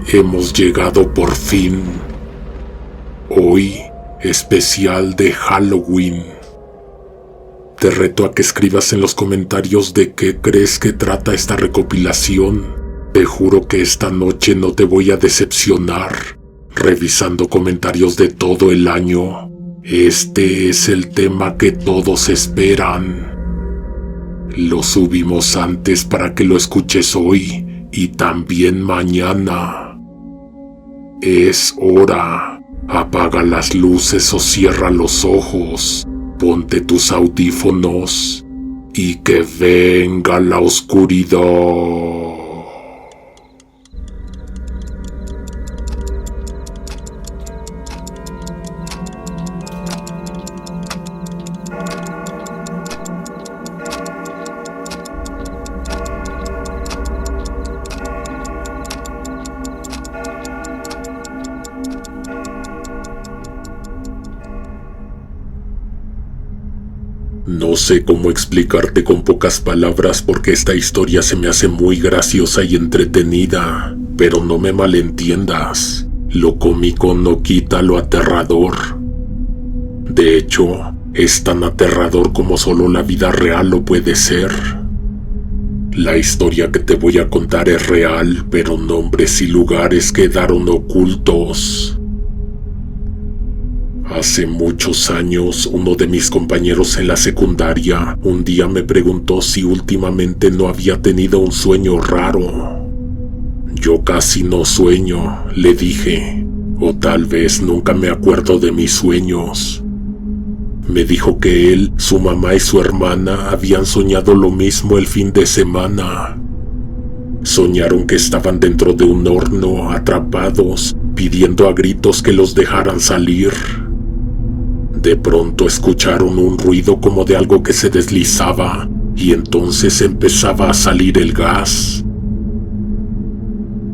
Hemos llegado por fin. Hoy, especial de Halloween. Te reto a que escribas en los comentarios de qué crees que trata esta recopilación. Te juro que esta noche no te voy a decepcionar. Revisando comentarios de todo el año, este es el tema que todos esperan. Lo subimos antes para que lo escuches hoy y también mañana. Es hora. Apaga las luces o cierra los ojos. Ponte tus audífonos y que venga la oscuridad. No sé cómo explicarte con pocas palabras porque esta historia se me hace muy graciosa y entretenida, pero no me malentiendas, lo cómico no quita lo aterrador. De hecho, es tan aterrador como solo la vida real lo puede ser. La historia que te voy a contar es real, pero nombres y lugares quedaron ocultos. Hace muchos años, uno de mis compañeros en la secundaria un día me preguntó si últimamente no había tenido un sueño raro. Yo casi no sueño, le dije, o tal vez nunca me acuerdo de mis sueños. Me dijo que él, su mamá y su hermana habían soñado lo mismo el fin de semana. Soñaron que estaban dentro de un horno, atrapados, pidiendo a gritos que los dejaran salir. De pronto escucharon un ruido como de algo que se deslizaba y entonces empezaba a salir el gas.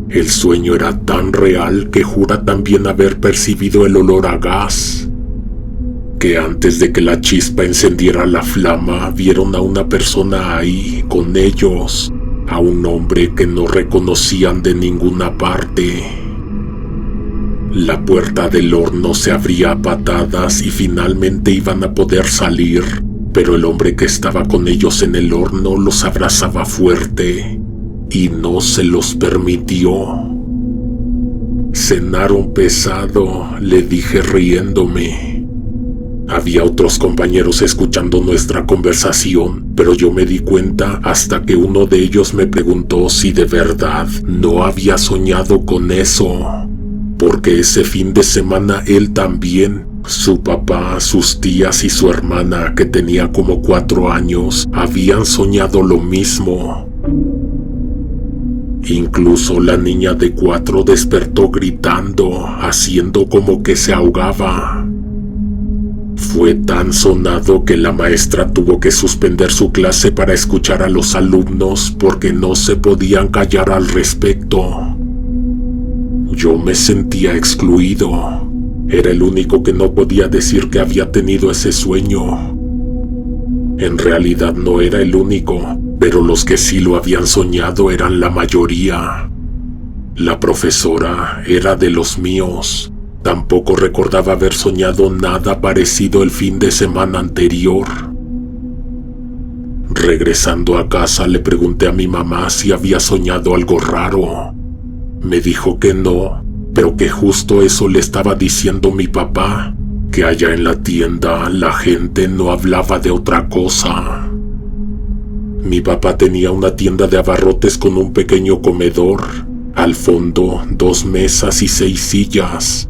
El sueño era tan real que jura también haber percibido el olor a gas. Que antes de que la chispa encendiera la flama, vieron a una persona ahí con ellos, a un hombre que no reconocían de ninguna parte. La puerta del horno se abría a patadas y finalmente iban a poder salir, pero el hombre que estaba con ellos en el horno los abrazaba fuerte y no se los permitió. Cenaron pesado, le dije riéndome. Había otros compañeros escuchando nuestra conversación, pero yo me di cuenta hasta que uno de ellos me preguntó si de verdad no había soñado con eso. Porque ese fin de semana él también, su papá, sus tías y su hermana, que tenía como 4 años, habían soñado lo mismo. Incluso la niña de 4 despertó gritando, haciendo como que se ahogaba. Fue tan sonado que la maestra tuvo que suspender su clase para escuchar a los alumnos porque no se podían callar al respecto. Yo me sentía excluido. Era el único que no podía decir que había tenido ese sueño. En realidad no era el único, pero los que sí lo habían soñado eran la mayoría. La profesora era de los míos. Tampoco recordaba haber soñado nada parecido el fin de semana anterior. Regresando a casa le pregunté a mi mamá si había soñado algo raro. Me dijo que no, pero que justo eso le estaba diciendo mi papá, que allá en la tienda la gente no hablaba de otra cosa. Mi papá tenía una tienda de abarrotes con un pequeño comedor, al fondo 2 mesas y 6 sillas.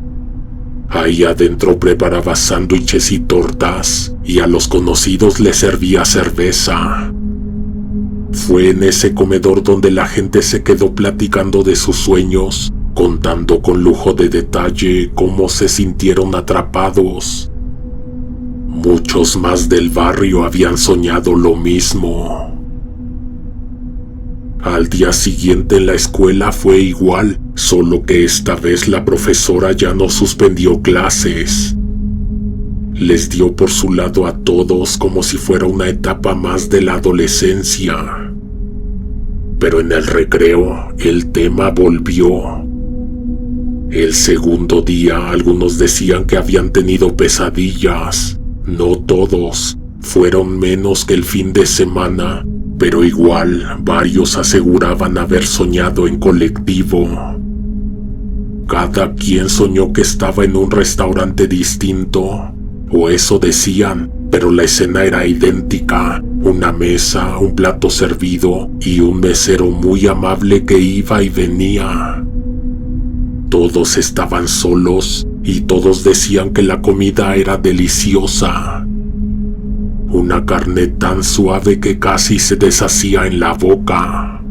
Ahí adentro preparaba sándwiches y tortas, y a los conocidos les servía cerveza. Fue en ese comedor donde la gente se quedó platicando de sus sueños, contando con lujo de detalle cómo se sintieron atrapados. Muchos más del barrio habían soñado lo mismo. Al día siguiente en la escuela fue igual, solo que esta vez la profesora ya no suspendió clases. Les dio por su lado a todos como si fuera una etapa más de la adolescencia. Pero en el recreo, el tema volvió. El segundo día, algunos decían que habían tenido pesadillas. No todos, fueron menos que el fin de semana, pero igual varios aseguraban haber soñado en colectivo. Cada quien soñó que estaba en un restaurante distinto, o eso decían, pero la escena era idéntica: una mesa, un plato servido y un mesero muy amable que iba y venía. Todos estaban solos y todos decían que la comida era deliciosa. Una carne tan suave que casi se deshacía en la boca.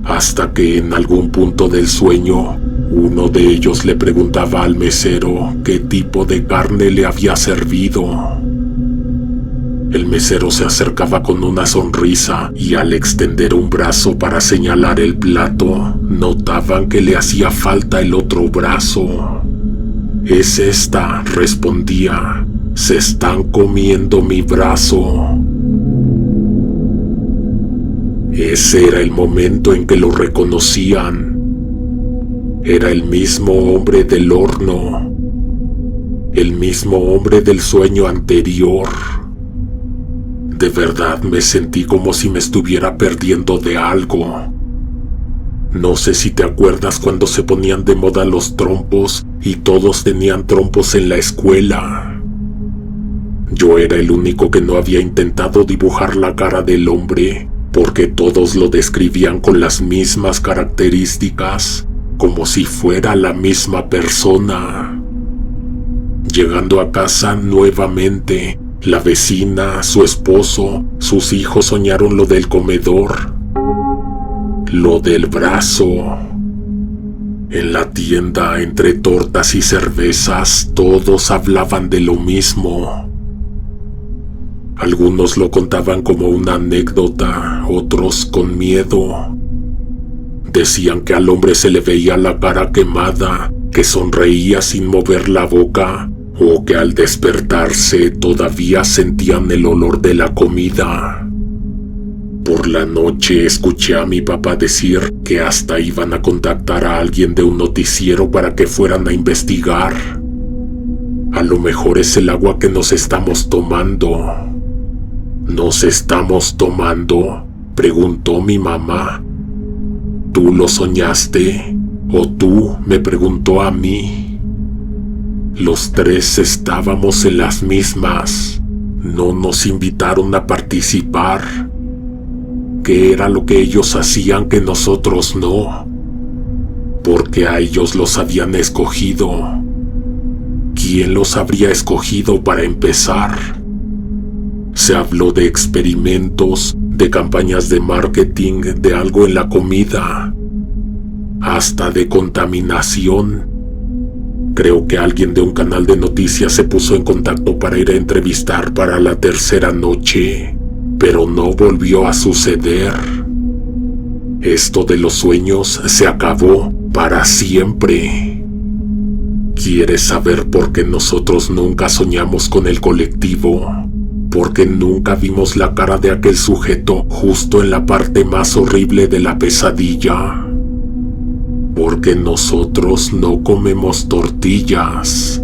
Hasta que en algún punto del sueño, uno de ellos le preguntaba al mesero qué tipo de carne le había servido. El mesero se acercaba con una sonrisa y al extender un brazo para señalar el plato, notaban que le hacía falta el otro brazo. «Es esta», respondía, «se están comiendo mi brazo». Ese era el momento en que lo reconocían. Era el mismo hombre del horno, el mismo hombre del sueño anterior. De verdad me sentí como si me estuviera perdiendo de algo. No sé si te acuerdas cuando se ponían de moda los trompos y todos tenían trompos en la escuela. Yo era el único que no había intentado dibujar la cara del hombre, porque todos lo describían con las mismas características, como si fuera la misma persona. Llegando a casa nuevamente, la vecina, su esposo, sus hijos soñaron lo del comedor, lo del brazo. En la tienda, entre tortas y cervezas, todos hablaban de lo mismo. Algunos lo contaban como una anécdota, otros con miedo. Decían que al hombre se le veía la cara quemada, que sonreía sin mover la boca, o que al despertarse todavía sentían el olor de la comida. Por la noche escuché a mi papá decir que hasta iban a contactar a alguien de un noticiero para que fueran a investigar. A lo mejor es el agua que nos estamos tomando. ¿Nos estamos tomando?, preguntó mi mamá. ¿Tú lo soñaste? ¿O tú?, me preguntó a mí. Los tres estábamos en las mismas. No nos invitaron a participar. ¿Qué era lo que ellos hacían que nosotros no? Porque a ellos los habían escogido. ¿Quién los habría escogido para empezar? Se habló de experimentos, de campañas de marketing, de algo en la comida, hasta de contaminación. Creo que alguien de un canal de noticias se puso en contacto para ir a entrevistar para la tercera noche, pero no volvió a suceder. Esto de los sueños se acabó para siempre. ¿Quieres saber por qué nosotros nunca soñamos con el colectivo? Porque nunca vimos la cara de aquel sujeto justo en la parte más horrible de la pesadilla. Porque nosotros no comemos tortillas.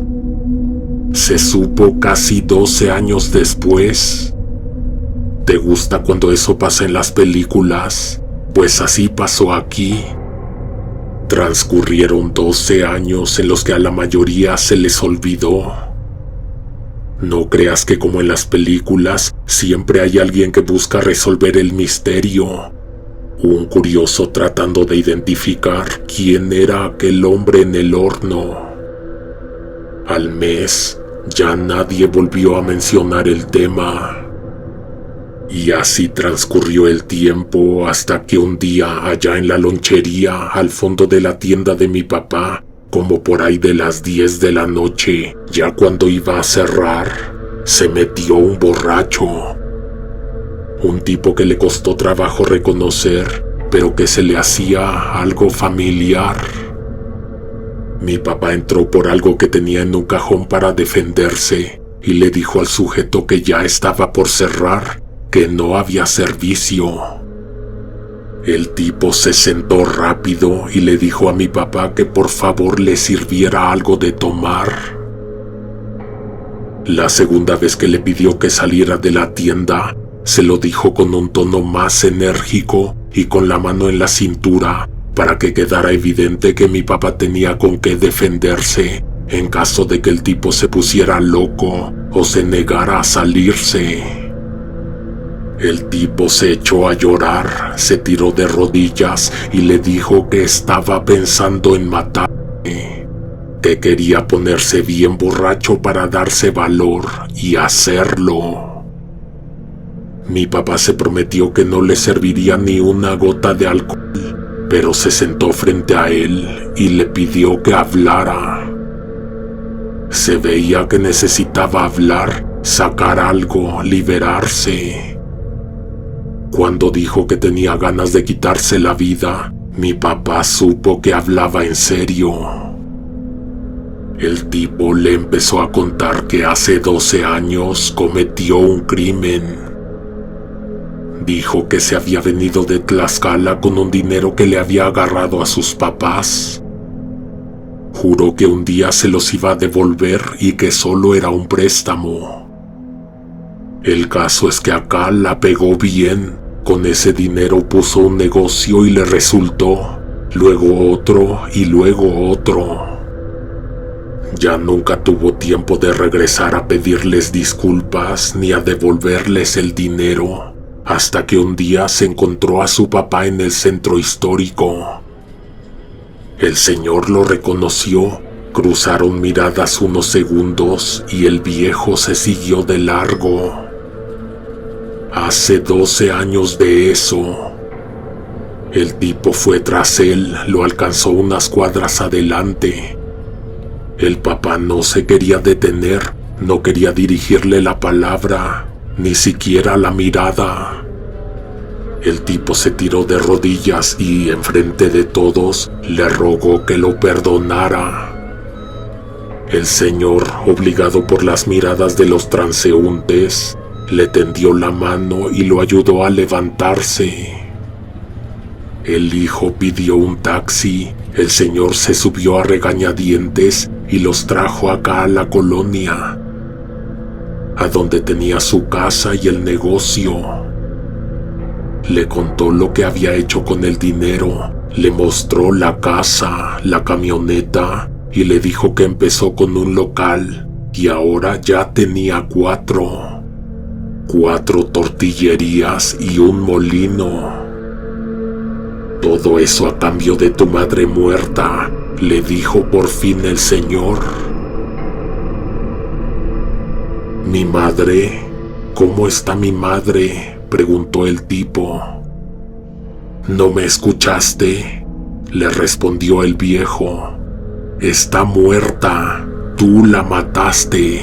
Se supo casi 12 años después. ¿Te gusta cuando eso pasa en las películas? Pues así pasó aquí. Transcurrieron 12 años en los que a la mayoría se les olvidó. No creas que como en las películas, siempre hay alguien que busca resolver el misterio. Un curioso tratando de identificar quién era aquel hombre en el horno. Al mes, ya nadie volvió a mencionar el tema. Y así transcurrió el tiempo hasta que un día, allá en la lonchería, al fondo de la tienda de mi papá, como por ahí de las 10 de la noche, ya cuando iba a cerrar, se metió un borracho. Un tipo que le costó trabajo reconocer, pero que se le hacía algo familiar. Mi papá entró por algo que tenía en un cajón para defenderse y le dijo al sujeto que ya estaba por cerrar, que no había servicio. El tipo se sentó rápido y le dijo a mi papá que por favor le sirviera algo de tomar. La segunda vez que le pidió que saliera de la tienda, se lo dijo con un tono más enérgico y con la mano en la cintura para que quedara evidente que mi papá tenía con qué defenderse en caso de que el tipo se pusiera loco o se negara a salirse. El tipo se echó a llorar, se tiró de rodillas y le dijo que estaba pensando en matarme, que quería ponerse bien borracho para darse valor y hacerlo. Mi papá se prometió que no le serviría ni una gota de alcohol, pero se sentó frente a él y le pidió que hablara. Se veía que necesitaba hablar, sacar algo, liberarse. Cuando dijo que tenía ganas de quitarse la vida, mi papá supo que hablaba en serio. El tipo le empezó a contar que hace 12 años cometió un crimen. Dijo que se había venido de Tlaxcala con un dinero que le había agarrado a sus papás. Juró que un día se los iba a devolver y que solo era un préstamo. El caso es que acá la pegó bien. Con ese dinero puso un negocio y le resultó, luego otro y luego otro. Ya nunca tuvo tiempo de regresar a pedirles disculpas ni a devolverles el dinero, hasta que un día se encontró a su papá en el centro histórico. El señor lo reconoció, cruzaron miradas unos segundos y el viejo se siguió de largo. Hace 12 años de eso. El tipo fue tras él, lo alcanzó unas cuadras adelante. El papá no se quería detener, no quería dirigirle la palabra, ni siquiera la mirada. El tipo se tiró de rodillas y, enfrente de todos, le rogó que lo perdonara. El señor, obligado por las miradas de los transeúntes, le tendió la mano y lo ayudó a levantarse. El hijo pidió un taxi, el señor se subió a regañadientes y los trajo acá a la colonia, a donde tenía su casa y el negocio. Le contó lo que había hecho con el dinero, le mostró la casa, la camioneta y le dijo que empezó con un local y ahora ya tenía 4 tortillerías y un molino. Todo eso a cambio de tu madre muerta, le dijo por fin el señor. ¿Mi madre? ¿Cómo está mi madre?, preguntó el tipo. ¿No me escuchaste?, le respondió el viejo. Está muerta, tú la mataste.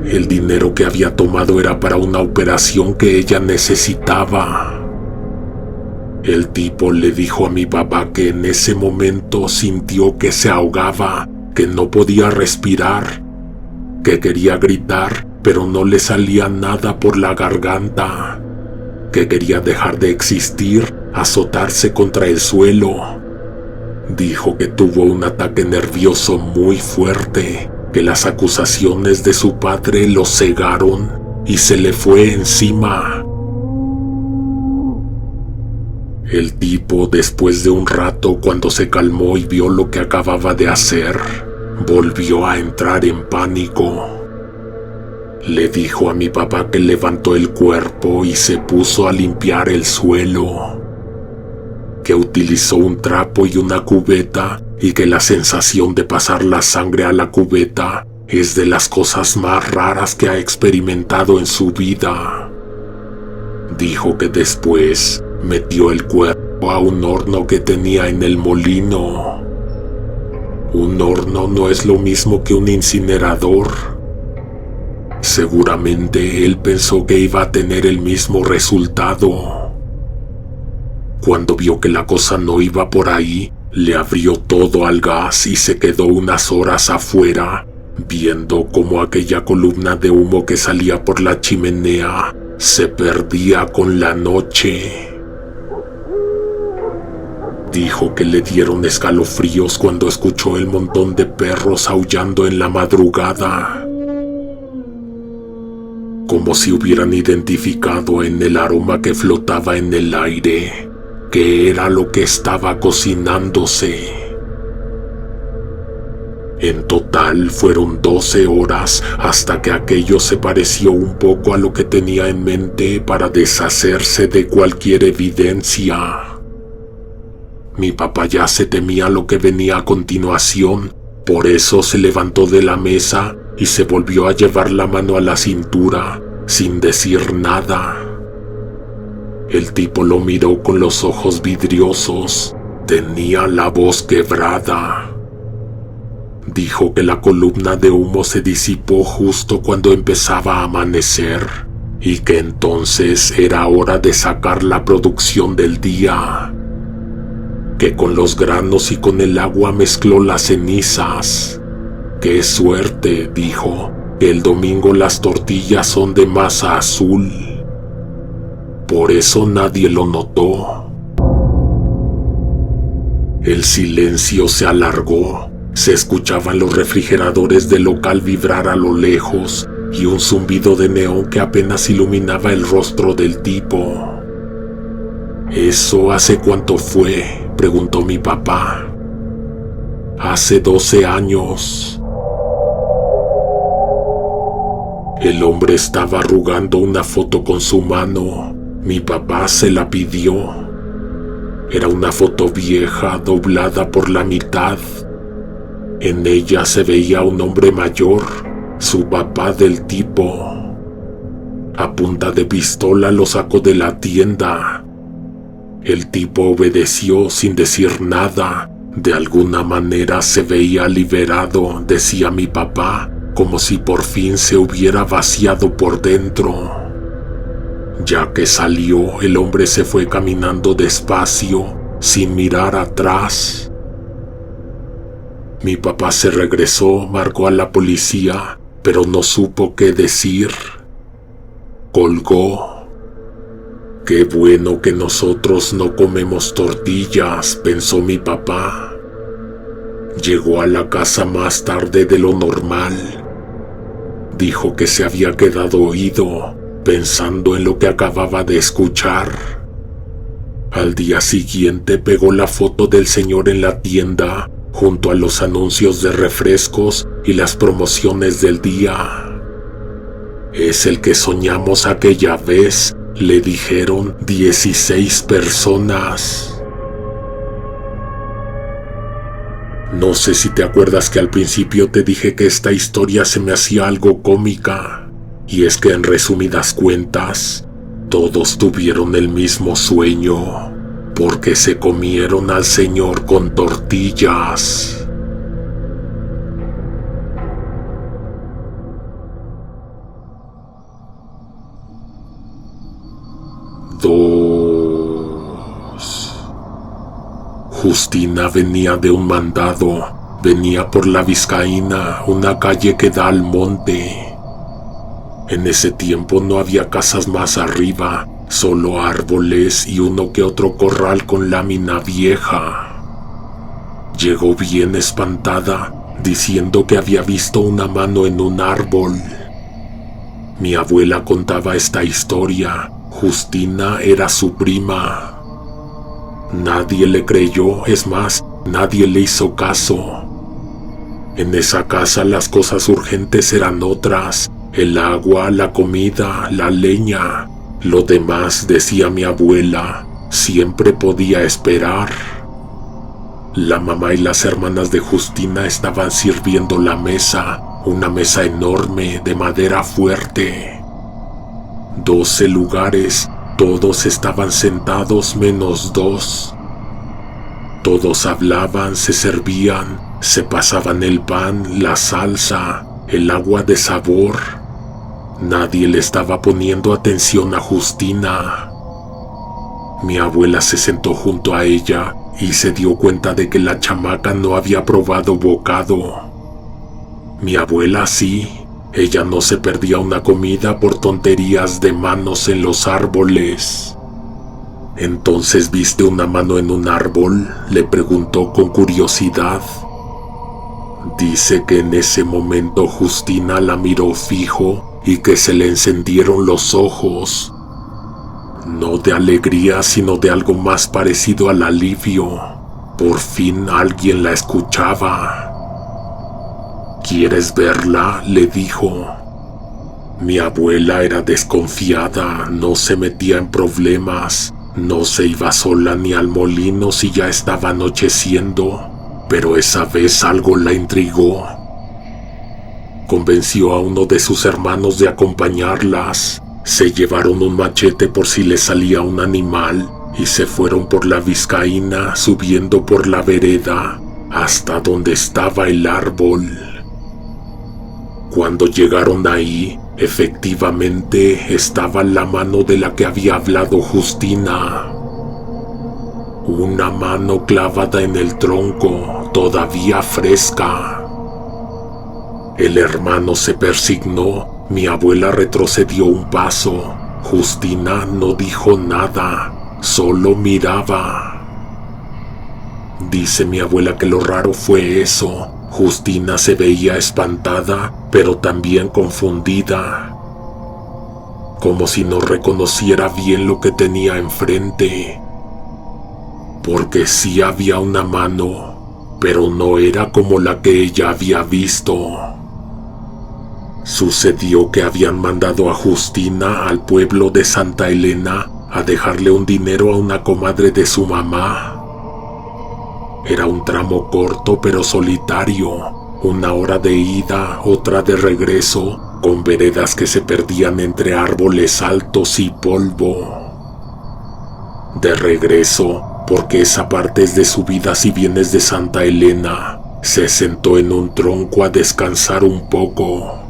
El dinero que había tomado era para una operación que ella necesitaba. El tipo le dijo a mi papá que en ese momento sintió que se ahogaba, que no podía respirar, que quería gritar, pero no le salía nada por la garganta, que quería dejar de existir, azotarse contra el suelo. Dijo que tuvo un ataque nervioso muy fuerte, que las acusaciones de su padre lo cegaron y se le fue encima. El tipo, después de un rato, cuando se calmó y vio lo que acababa de hacer, volvió a entrar en pánico. Le dijo a mi papá que levantó el cuerpo y se puso a limpiar el suelo, que utilizó un trapo y una cubeta y que la sensación de pasar la sangre a la cubeta es de las cosas más raras que ha experimentado en su vida. Dijo que después metió el cuerpo a un horno que tenía en el molino. Un horno no es lo mismo que un incinerador. Seguramente él pensó que iba a tener el mismo resultado. Cuando vio que la cosa no iba por ahí, le abrió todo al gas y se quedó unas horas afuera, viendo cómo aquella columna de humo que salía por la chimenea se perdía con la noche. Dijo que le dieron escalofríos cuando escuchó el montón de perros aullando en la madrugada, como si hubieran identificado en el aroma que flotaba en el aire, que era lo que estaba cocinándose. En total fueron 12 horas hasta que aquello se pareció un poco a lo que tenía en mente para deshacerse de cualquier evidencia. Mi papá ya se temía lo que venía a continuación, por eso se levantó de la mesa y se volvió a llevar la mano a la cintura, sin decir nada. El tipo lo miró con los ojos vidriosos, tenía la voz quebrada. Dijo que la columna de humo se disipó justo cuando empezaba a amanecer y que entonces era hora de sacar la producción del día. Que con los granos y con el agua mezcló las cenizas. ¡Qué suerte!, dijo, que el domingo las tortillas son de masa azul. Por eso nadie lo notó. El silencio se alargó. Se escuchaban los refrigeradores del local vibrar a lo lejos y un zumbido de neón que apenas iluminaba el rostro del tipo. ¿Eso hace cuánto fue?, preguntó mi papá. Hace 12 años. El hombre estaba arrugando una foto con su mano. Mi papá se la pidió. Era una foto vieja, doblada por la mitad. En ella se veía un hombre mayor, su papá del tipo. A punta de pistola lo sacó de la tienda. El tipo obedeció sin decir nada. De alguna manera se veía liberado, decía mi papá, como si por fin se hubiera vaciado por dentro. Ya que salió, el hombre se fue caminando despacio, sin mirar atrás. Mi papá se regresó, marcó a la policía, pero no supo qué decir. Colgó. Qué bueno que nosotros no comemos tortillas, pensó mi papá. Llegó a la casa más tarde de lo normal. Dijo que se había quedado oído, pensando en lo que acababa de escuchar. Al día siguiente pegó la foto del señor en la tienda, junto a los anuncios de refrescos y las promociones del día. Es el que soñamos aquella vez, le dijeron 16 personas. No sé si te acuerdas que al principio te dije que esta historia se me hacía algo cómica, y es que en resumidas cuentas, todos tuvieron el mismo sueño, porque se comieron al señor con tortillas. Justina venía de un mandado, venía por la Vizcaína, una calle que da al monte. En ese tiempo no había casas más arriba, solo árboles y uno que otro corral con lámina vieja. Llegó bien espantada, diciendo que había visto una mano en un árbol. Mi abuela contaba esta historia. Justina era su prima. Nadie le creyó, es más, nadie le hizo caso. En esa casa las cosas urgentes eran otras: el agua, la comida, la leña. Lo demás, decía mi abuela, siempre podía esperar. La mamá y las hermanas de Justina estaban sirviendo la mesa, una mesa enorme de madera fuerte. 12 lugares, todos estaban sentados menos 2. Todos hablaban, se servían, se pasaban el pan, la salsa, el agua de sabor. Nadie le estaba poniendo atención a Justina. Mi abuela se sentó junto a ella y se dio cuenta de que la chamaca no había probado bocado. Mi abuela sí. Ella no se perdía una comida por tonterías de manos en los árboles. ¿Entonces viste una mano en un árbol?, le preguntó con curiosidad. Dice que en ese momento Justina la miró fijo y que se le encendieron los ojos. No de alegría, sino de algo más parecido al alivio. Por fin alguien la escuchaba. ¿Quieres verla?, le dijo. Mi abuela era desconfiada, no se metía en problemas, no se iba sola ni al molino si ya estaba anocheciendo, pero esa vez algo la intrigó. Convenció a uno de sus hermanos de acompañarlas. Se llevaron un machete por si le salía un animal y se fueron por la Vizcaína, subiendo por la vereda hasta donde estaba el árbol. Cuando llegaron ahí, efectivamente estaba la mano de la que había hablado Justina. Una mano clavada en el tronco, todavía fresca. El hermano se persignó, mi abuela retrocedió un paso. Justina no dijo nada, solo miraba. Dice mi abuela que lo raro fue eso. Justina se veía espantada, pero también confundida, como si no reconociera bien lo que tenía enfrente, porque sí había una mano, pero no era como la que ella había visto. Sucedió que habían mandado a Justina al pueblo de Santa Elena a dejarle un dinero a una comadre de su mamá. Era un tramo corto pero solitario, 1 hora de ida, otra de regreso, con veredas que se perdían entre árboles altos y polvo. De regreso, porque esa parte es de subida si vienes de Santa Elena, se sentó en un tronco a descansar un poco.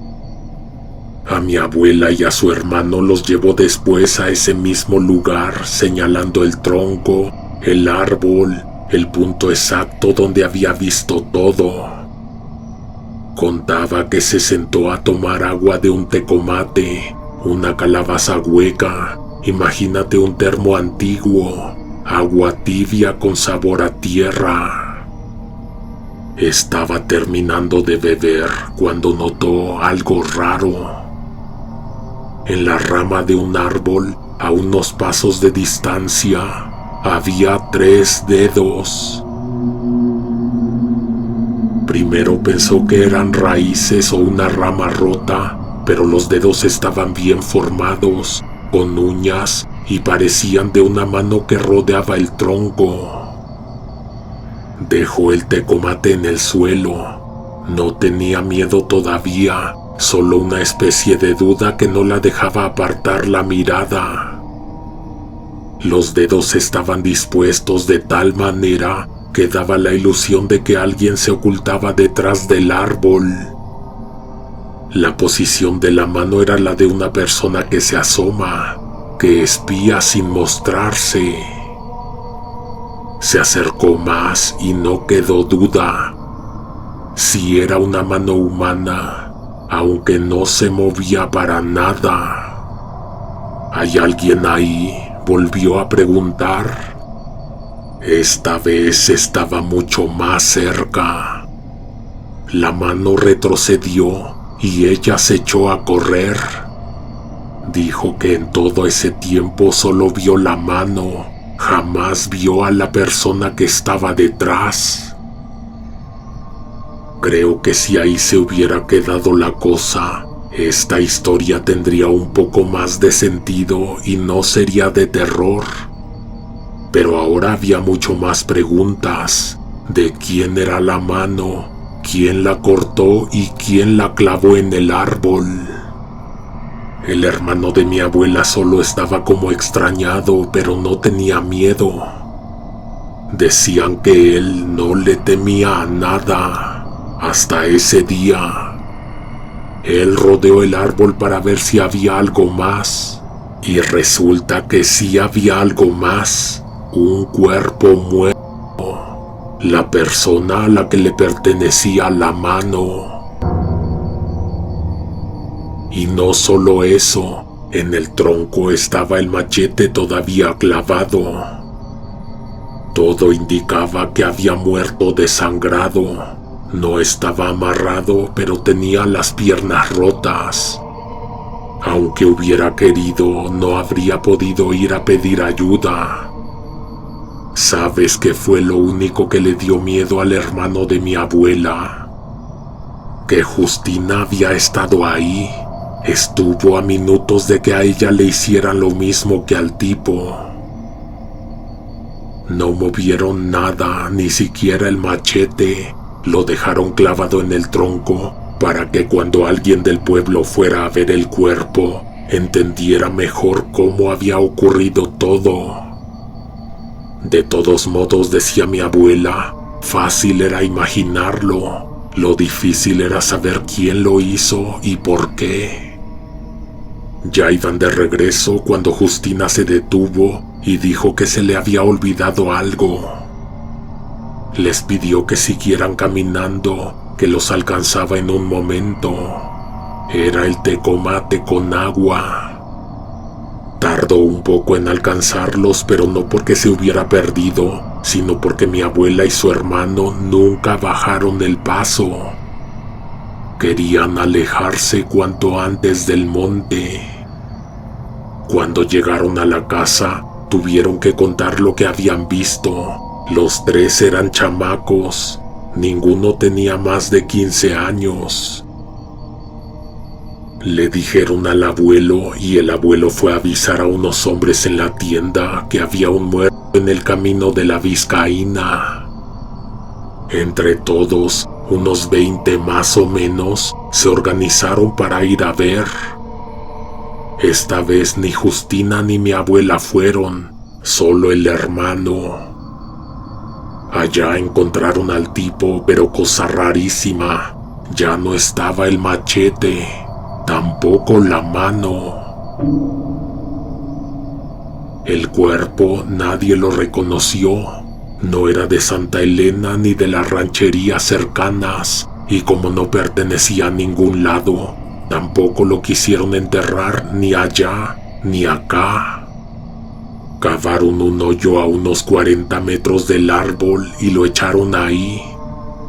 A mi abuela y a su hermano los llevó después a ese mismo lugar, señalando el tronco, el árbol, el punto exacto donde había visto todo. Contaba que se sentó a tomar agua de un tecomate, una calabaza hueca, imagínate un termo antiguo, agua tibia con sabor a tierra. Estaba terminando de beber cuando notó algo raro. En la rama de un árbol, a unos pasos de distancia, había 3 dedos. Primero pensó que eran raíces o una rama rota, pero los dedos estaban bien formados, con uñas, y parecían de una mano que rodeaba el tronco. Dejó el tecomate en el suelo. No tenía miedo todavía, solo una especie de duda que no la dejaba apartar la mirada. Los dedos estaban dispuestos de tal manera que daba la ilusión de que alguien se ocultaba detrás del árbol. La posición de la mano era la de una persona que se asoma, que espía sin mostrarse. Se acercó más y no quedó duda. Si era una mano humana, aunque no se movía para nada. ¿Hay alguien ahí?, volvió a preguntar. Esta vez estaba mucho más cerca. La mano retrocedió y ella se echó a correr. Dijo que en todo ese tiempo solo vio la mano, jamás vio a la persona que estaba detrás. Creo que si ahí se hubiera quedado la cosa, esta historia tendría un poco más de sentido y no sería de terror. Pero ahora había mucho más preguntas. ¿De quién era la mano? ¿Quién la cortó y quién la clavó en el árbol? El hermano de mi abuela solo estaba como extrañado, pero no tenía miedo. Decían que él no le temía a nada, hasta ese día. Él rodeó el árbol para ver si había algo más, y resulta que sí había algo más, un cuerpo muerto, la persona a la que le pertenecía la mano. Y no solo eso, En el tronco estaba el machete todavía clavado. Todo indicaba que había muerto desangrado. No estaba amarrado, pero tenía las piernas rotas. Aunque hubiera querido, no habría podido ir a pedir ayuda. ¿Sabes qué fue lo único que le dio miedo al hermano de mi abuela? Que Justina había estado ahí. Estuvo a minutos de que a ella le hicieran lo mismo que al tipo. No movieron nada, ni siquiera el machete. Lo dejaron clavado en el tronco para que cuando alguien del pueblo fuera a ver el cuerpo, entendiera mejor cómo había ocurrido todo. De todos modos, decía mi abuela, fácil era imaginarlo, lo difícil era saber quién lo hizo y por qué. Ya iban de regreso cuando Justina se detuvo y dijo que se le había olvidado algo. Les pidió que siguieran caminando, que los alcanzaba en un momento. Era el tecomate con agua. Tardó un poco en alcanzarlos, pero no porque se hubiera perdido, sino porque mi abuela y su hermano nunca bajaron el paso. Querían alejarse cuanto antes del monte. Cuando llegaron a la casa, tuvieron que contar lo que habían visto. Los tres eran chamacos, ninguno tenía más de 15 años. Le dijeron al abuelo y el abuelo fue a avisar a unos hombres en la tienda que había un muerto en el camino de la Vizcaína. Entre todos, unos 20 más o menos, se organizaron para ir a ver. Esta vez ni Justina ni mi abuela fueron, solo el hermano. Allá encontraron al tipo, pero cosa rarísima, ya no estaba el machete, tampoco la mano. El cuerpo nadie lo reconoció, no era de Santa Elena ni de las rancherías cercanas, y como no pertenecía a ningún lado, tampoco lo quisieron enterrar ni allá ni acá. Cavaron un hoyo a unos 40 metros del árbol y lo echaron ahí,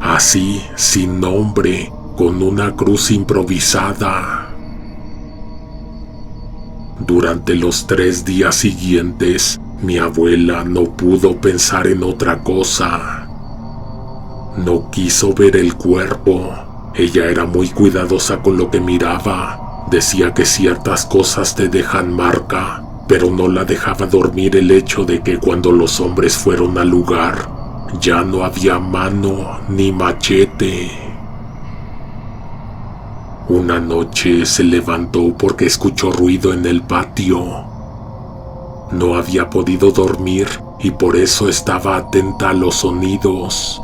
así, sin nombre, con una cruz improvisada. Durante los 3 días siguientes, mi abuela no pudo pensar en otra cosa. No quiso ver el cuerpo. Ella era muy cuidadosa con lo que miraba. Decía que ciertas cosas te dejan marca, pero no la dejaba dormir el hecho de que cuando los hombres fueron al lugar, ya no había mano ni machete. Una noche se levantó porque escuchó ruido en el patio. No había podido dormir y por eso estaba atenta a los sonidos.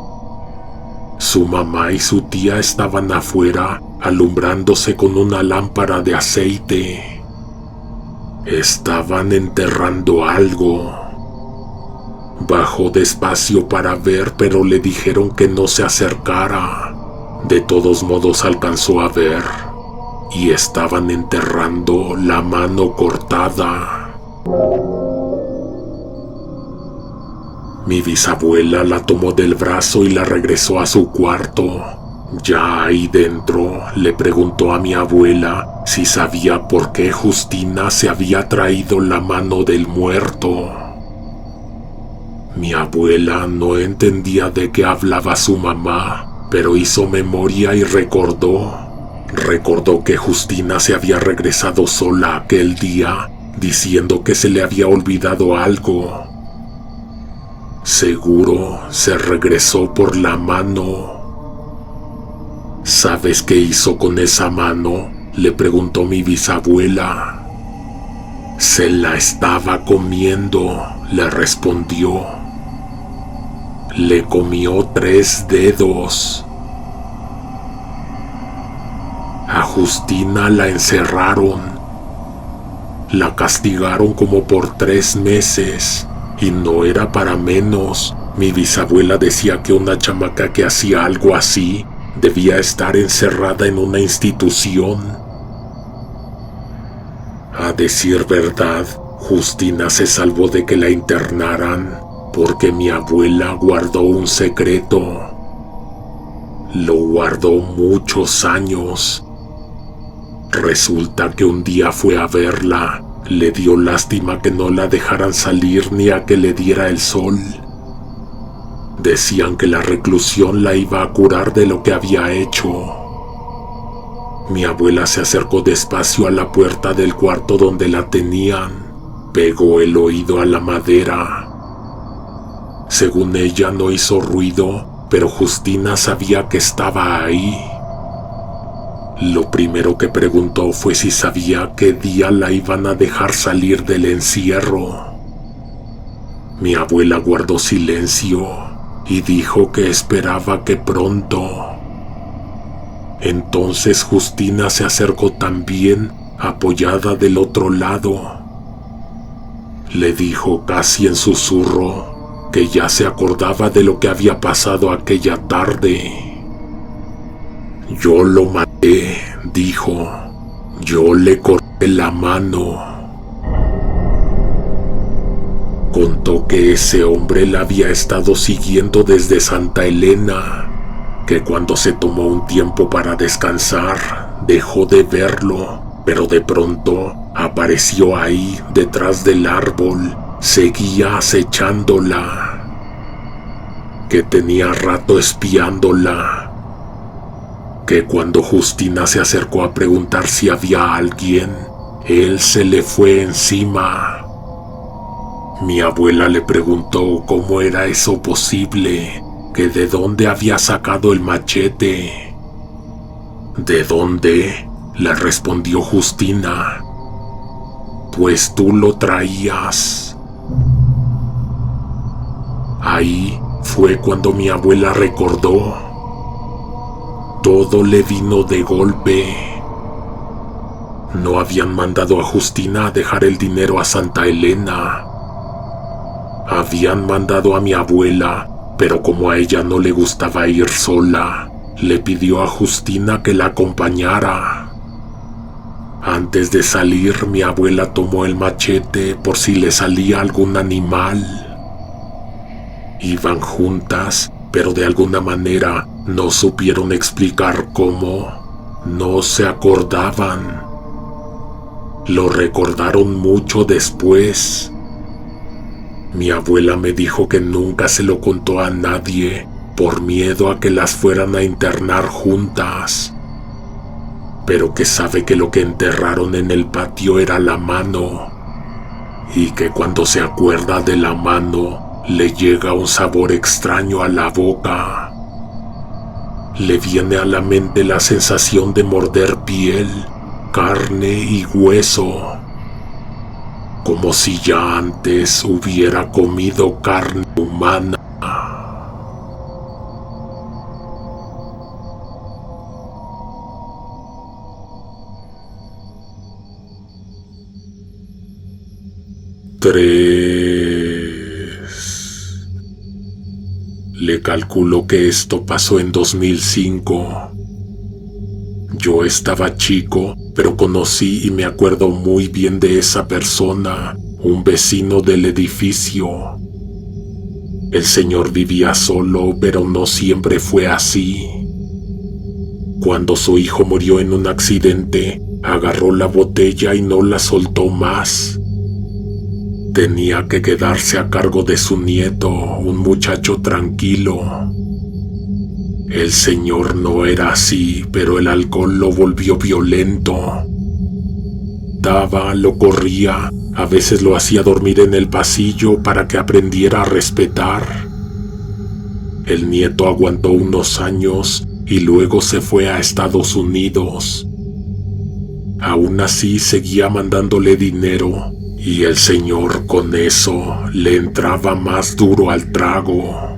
Su mamá y su tía estaban afuera, alumbrándose con una lámpara de aceite. Estaban enterrando algo. Bajó despacio para ver, pero le dijeron que no se acercara. De todos modos alcanzó a ver, y estaban enterrando la mano cortada. Mi bisabuela la tomó del brazo y la regresó a su cuarto. Ya ahí dentro, le preguntó a mi abuela si sabía por qué Justina se había traído la mano del muerto. Mi abuela no entendía de qué hablaba su mamá, pero hizo memoria y recordó que Justina se había regresado sola aquel día, diciendo que se le había olvidado algo. Seguro se regresó por la mano. ¿Sabes qué hizo con esa mano?, le preguntó mi bisabuela. Se la estaba comiendo, le respondió. Le comió 3 dedos. A Justina la encerraron. La castigaron como por 3 meses. Y no era para menos. Mi bisabuela decía que una chamaca que hacía algo así debía estar encerrada en una institución. A decir verdad, Justina se salvó de que la internaran porque mi abuela guardó un secreto. Lo guardó muchos años. Resulta que un día fue a verla. Le dio lástima que no la dejaran salir ni a que le diera el sol. Decían que la reclusión la iba a curar de lo que había hecho. Mi abuela se acercó despacio a la puerta del cuarto donde la tenían. Pegó el oído a la madera. Según ella no hizo ruido, pero Justina sabía que estaba ahí. Lo primero que preguntó fue si sabía qué día la iban a dejar salir del encierro. Mi abuela guardó silencio y dijo que esperaba que pronto. Entonces Justina se acercó también, apoyada del otro lado. Le dijo casi en susurro que ya se acordaba de lo que había pasado aquella tarde. Yo lo maté, dijo. Yo le corté la mano. Contó que ese hombre la había estado siguiendo desde Santa Elena, que cuando se tomó un tiempo para descansar, dejó de verlo, pero de pronto apareció ahí detrás del árbol, seguía acechándola, que tenía rato espiándola, que cuando Justina se acercó a preguntar si había alguien, él se le fue encima. Mi abuela le preguntó cómo era eso posible, que de dónde había sacado el machete. ¿De dónde?, le respondió Justina. Pues tú lo traías. Ahí fue cuando mi abuela recordó. Todo le vino de golpe. No habían mandado a Justina a dejar el dinero a Santa Elena. Habían mandado a mi abuela, pero como a ella no le gustaba ir sola, le pidió a Justina que la acompañara. Antes de salir, mi abuela tomó el machete por si le salía algún animal. Iban juntas, pero de alguna manera no supieron explicar cómo. No se acordaban. Lo recordaron mucho después. Mi abuela me dijo que nunca se lo contó a nadie por miedo a que las fueran a internar juntas, pero que sabe que lo que enterraron en el patio era la mano, y que cuando se acuerda de la mano le llega un sabor extraño a la boca. Le viene a la mente la sensación de morder piel, carne y hueso, como si ya antes hubiera comido carne humana. Le calculo que esto pasó en 2005. Yo estaba chico, pero conocí y me acuerdo muy bien de esa persona, un vecino del edificio. El señor vivía solo, pero no siempre fue así. Cuando su hijo murió en un accidente, agarró la botella y no la soltó más. Tenía que quedarse a cargo de su nieto, un muchacho tranquilo. El señor no era así, pero el alcohol lo volvió violento. Daba, lo corría, a veces lo hacía dormir en el pasillo para que aprendiera a respetar. El nieto aguantó unos años y luego se fue a Estados Unidos. Aún así seguía mandándole dinero y el señor con eso le entraba más duro al trago.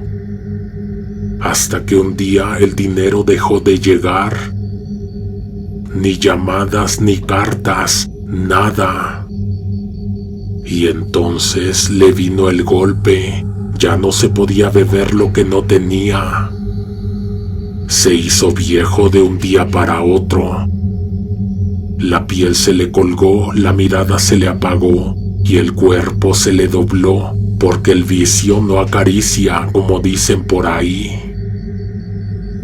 Hasta que un día el dinero dejó de llegar. Ni llamadas ni cartas, nada. Y entonces le vino el golpe. Ya no se podía beber lo que no tenía. Se hizo viejo de un día para otro. La piel se le colgó, la mirada se le apagó y el cuerpo se le dobló, porque el vicio no acaricia, como dicen por ahí.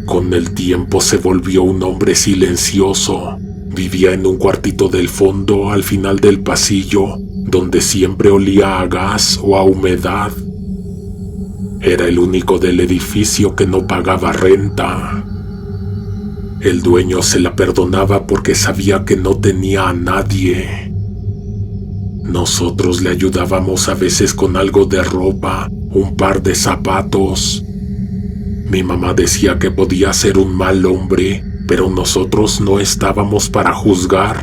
Con el tiempo se volvió un hombre silencioso. Vivía en un cuartito del fondo, al final del pasillo, donde siempre olía a gas o a humedad. Era el único del edificio que no pagaba renta. El dueño se la perdonaba porque sabía que no tenía a nadie. Nosotros le ayudábamos a veces con algo de ropa, un par de zapatos. Mi mamá decía que podía ser un mal hombre, pero nosotros no estábamos para juzgar,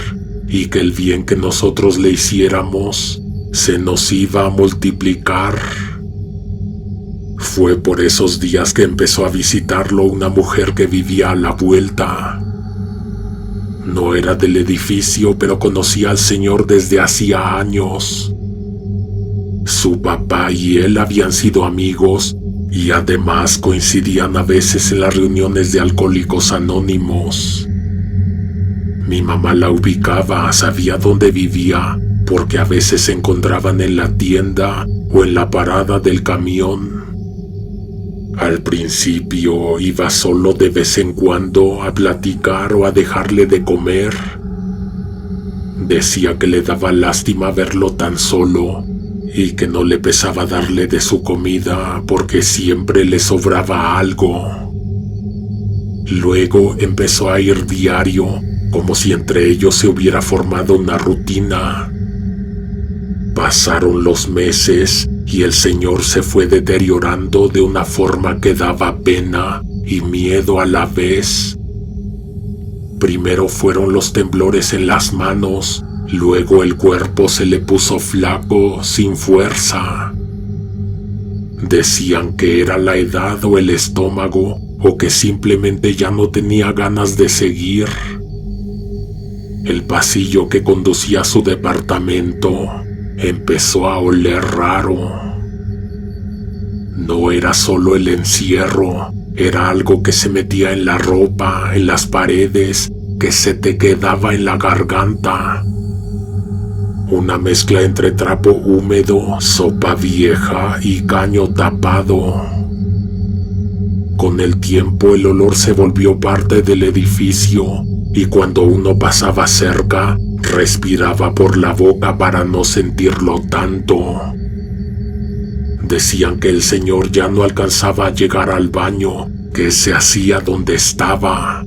y que el bien que nosotros le hiciéramos se nos iba a multiplicar. Fue por esos días que empezó a visitarlo una mujer que vivía a la vuelta. No era del edificio, pero conocía al señor desde hacía años. Su papá y él habían sido amigos y además coincidían a veces en las reuniones de Alcohólicos Anónimos. Mi mamá la ubicaba, sabía dónde vivía, porque a veces se encontraban en la tienda o en la parada del camión. Al principio iba solo de vez en cuando a platicar o a dejarle de comer. Decía que le daba lástima verlo tan solo y que no le pesaba darle de su comida porque siempre le sobraba algo. Luego empezó a ir diario, como si entre ellos se hubiera formado una rutina. Pasaron los meses y el señor se fue deteriorando de una forma que daba pena y miedo a la vez. Primero fueron los temblores en las manos, luego el cuerpo se le puso flaco, sin fuerza. Decían que era la edad o el estómago, o que simplemente ya no tenía ganas de seguir. El pasillo que conducía a su departamento empezó a oler raro. No era solo el encierro, era algo que se metía en la ropa, en las paredes, que se te quedaba en la garganta. Una mezcla entre trapo húmedo, sopa vieja y caño tapado. Con el tiempo el olor se volvió parte del edificio y cuando uno pasaba cerca, respiraba por la boca para no sentirlo tanto. Decían que el señor ya no alcanzaba a llegar al baño, que se hacía donde estaba.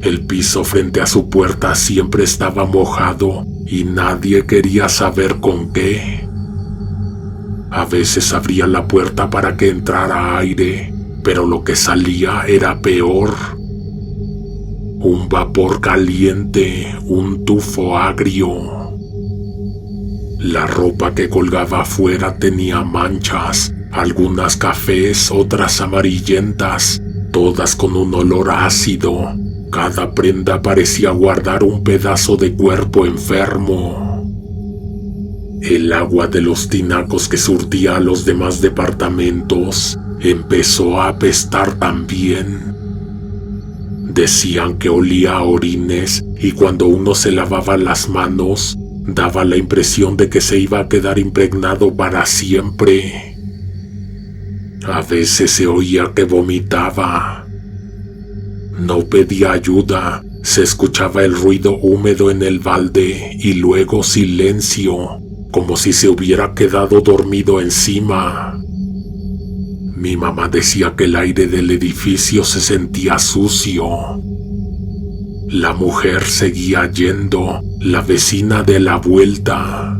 El piso frente a su puerta siempre estaba mojado y nadie quería saber con qué. A veces abría la puerta para que entrara aire, pero lo que salía era peor. Un vapor caliente, un tufo agrio. La ropa que colgaba afuera tenía manchas, algunas cafés, otras amarillentas, todas con un olor ácido. Cada prenda parecía guardar un pedazo de cuerpo enfermo. El agua de los tinacos que surtía a los demás departamentos empezó a apestar también. Decían que olía a orines y cuando uno se lavaba las manos, daba la impresión de que se iba a quedar impregnado para siempre. A veces se oía que vomitaba. No pedía ayuda, se escuchaba el ruido húmedo en el balde y luego silencio, como si se hubiera quedado dormido encima. Mi mamá decía que el aire del edificio se sentía sucio. La mujer seguía yendo, la vecina de la vuelta.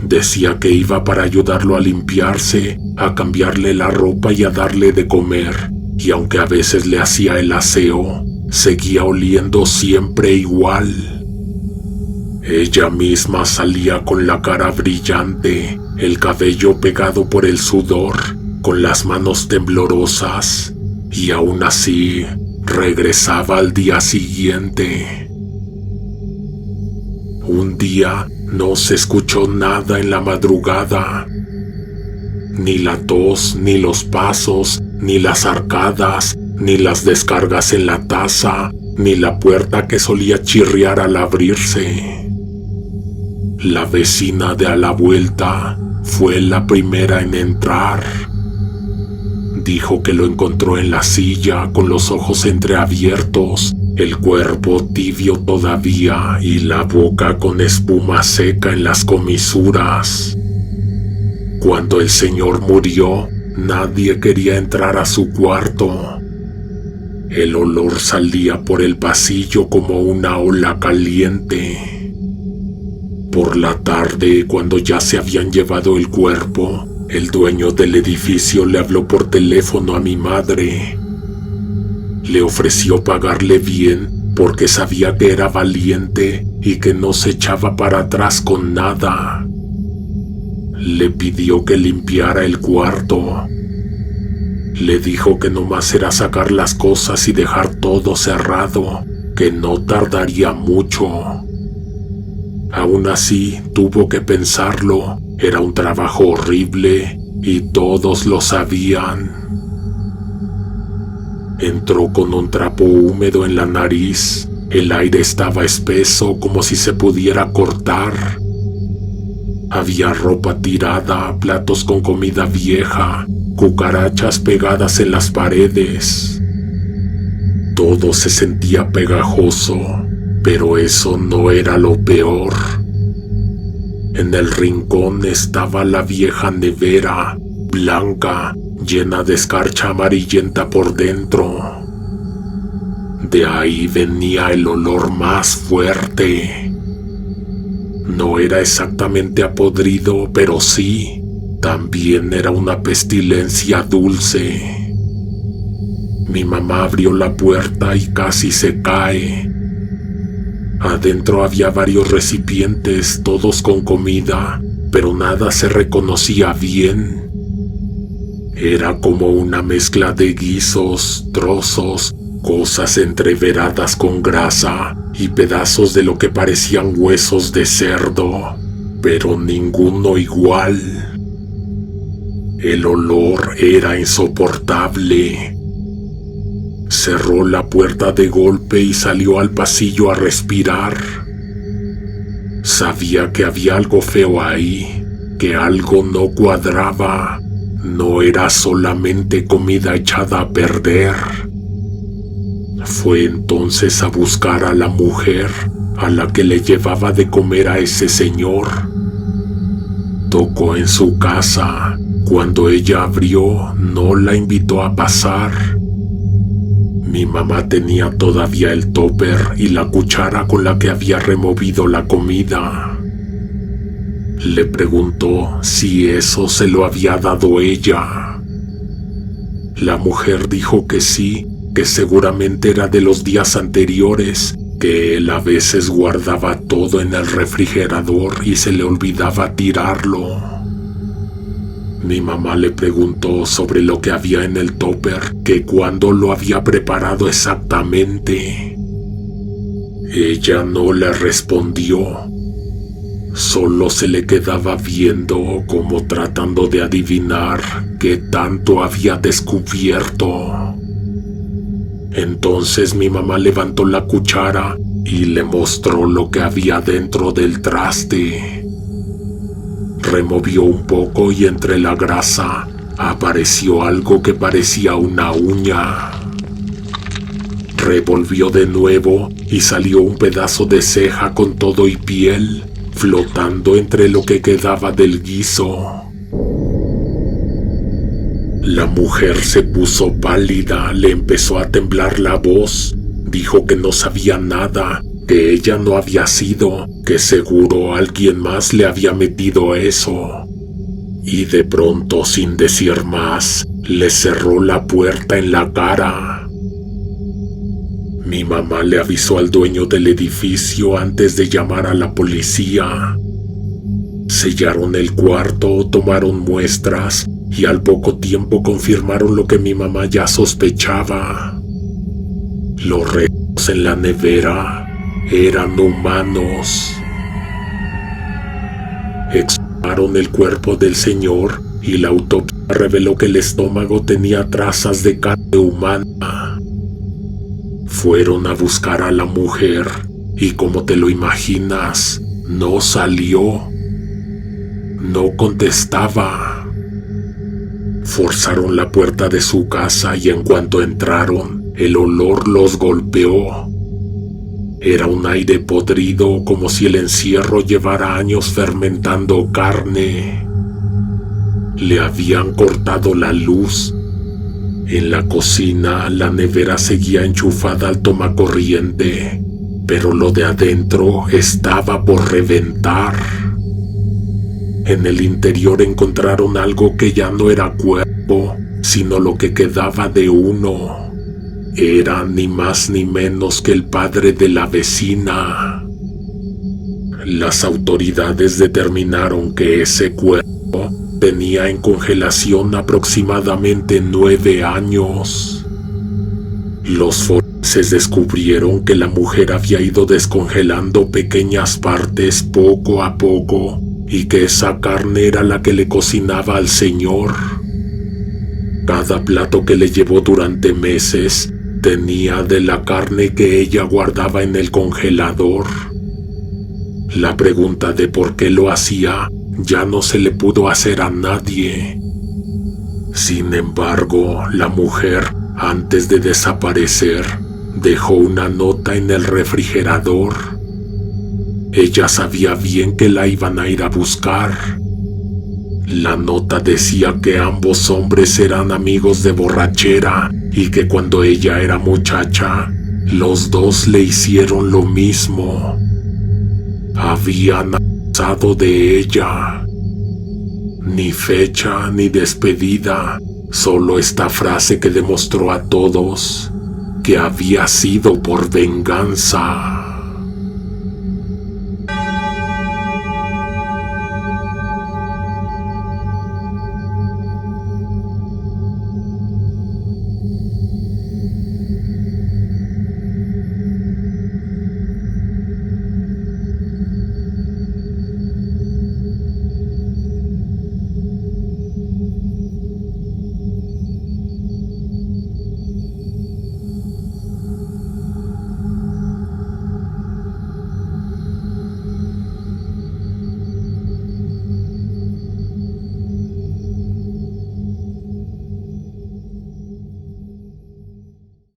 Decía que iba para ayudarlo a limpiarse, a cambiarle la ropa y a darle de comer, y aunque a veces le hacía el aseo, seguía oliendo siempre igual. Ella misma salía con la cara brillante, el cabello pegado por el sudor, con las manos temblorosas, y aún así regresaba al día siguiente. Un día no se escuchó nada en la madrugada. Ni la tos, ni los pasos, ni las arcadas, ni las descargas en la taza, ni la puerta que solía chirriar al abrirse. La vecina de a la vuelta fue la primera en entrar. Dijo que lo encontró en la silla con los ojos entreabiertos, el cuerpo tibio todavía y la boca con espuma seca en las comisuras. Cuando el señor murió, nadie quería entrar a su cuarto. El olor salía por el pasillo como una ola caliente. Por la tarde, cuando ya se habían llevado el cuerpo, el dueño del edificio le habló por teléfono a mi madre. Le ofreció pagarle bien porque sabía que era valiente y que no se echaba para atrás con nada. Le pidió que limpiara el cuarto. Le dijo que nomás era sacar las cosas y dejar todo cerrado, que no tardaría mucho. Aún así, tuvo que pensarlo. Era un trabajo horrible y todos lo sabían. Entró con un trapo húmedo en la nariz. El aire estaba espeso como si se pudiera cortar. Había ropa tirada, platos con comida vieja, cucarachas pegadas en las paredes. Todo se sentía pegajoso, pero eso no era lo peor. En el rincón estaba la vieja nevera, blanca, llena de escarcha amarillenta por dentro. De ahí venía el olor más fuerte. No era exactamente a podrido, pero sí, también era una pestilencia dulce. Mi mamá abrió la puerta y casi se cae. Adentro había varios recipientes, todos con comida, pero nada se reconocía bien. Era como una mezcla de guisos, trozos, cosas entreveradas con grasa y pedazos de lo que parecían huesos de cerdo, pero ninguno igual. El olor era insoportable. Cerró la puerta de golpe y salió al pasillo a respirar. Sabía que había algo feo ahí, que algo no cuadraba. No era solamente comida echada a perder. Fue entonces a buscar a la mujer a la que le llevaba de comer a ese señor. Tocó en su casa. Cuando ella abrió, no la invitó a pasar. Mi mamá tenía todavía el tóper y la cuchara con la que había removido la comida. Le preguntó si eso se lo había dado ella. La mujer dijo que sí, que seguramente era de los días anteriores, que él a veces guardaba todo en el refrigerador y se le olvidaba tirarlo. Mi mamá le preguntó sobre lo que había en el tóper, que cuándo lo había preparado exactamente. Ella no le respondió. Solo se le quedaba viendo como tratando de adivinar qué tanto había descubierto. Entonces mi mamá levantó la cuchara y le mostró lo que había dentro del traste. Removió un poco y entre la grasa apareció algo que parecía una uña. Revolvió de nuevo y salió un pedazo de ceja con todo y piel, flotando entre lo que quedaba del guiso. La mujer se puso pálida, le empezó a temblar la voz. Dijo que no sabía nada, que ella no había sido, que seguro alguien más le había metido eso. Y de pronto, sin decir más, le cerró la puerta en la cara. Mi mamá le avisó al dueño del edificio antes de llamar a la policía. Sellaron el cuarto, tomaron muestras y al poco tiempo confirmaron lo que mi mamá ya sospechaba. Los restos en la nevera eran humanos. Exhumaron el cuerpo del señor y la autopsia reveló que el estómago tenía trazas de carne humana. Fueron a buscar a la mujer y, como te lo imaginas, no salió. No contestaba. Forzaron la puerta de su casa y en cuanto entraron, el olor los golpeó. Era un aire podrido, como si el encierro llevara años fermentando carne. Le habían cortado la luz. En la cocina, la nevera seguía enchufada al tomacorriente, pero lo de adentro estaba por reventar. En el interior encontraron algo que ya no era cuerpo, sino lo que quedaba de uno. Era ni más ni menos que el padre de la vecina. Las autoridades determinaron que ese cuerpo tenía en congelación aproximadamente 9 años. Los forenses descubrieron que la mujer había ido descongelando pequeñas partes poco a poco y que esa carne era la que le cocinaba al señor. Cada plato que le llevó durante meses tenía de la carne que ella guardaba en el congelador. La pregunta de por qué lo hacía ya no se le pudo hacer a nadie. Sin embargo, la mujer, antes de desaparecer, dejó una nota en el refrigerador. Ella sabía bien que la iban a ir a buscar. La nota decía que ambos hombres eran amigos de borrachera y que cuando ella era muchacha, los dos le hicieron lo mismo. Habían abusado de ella. Ni fecha ni despedida, solo esta frase que demostró a todos que había sido por venganza.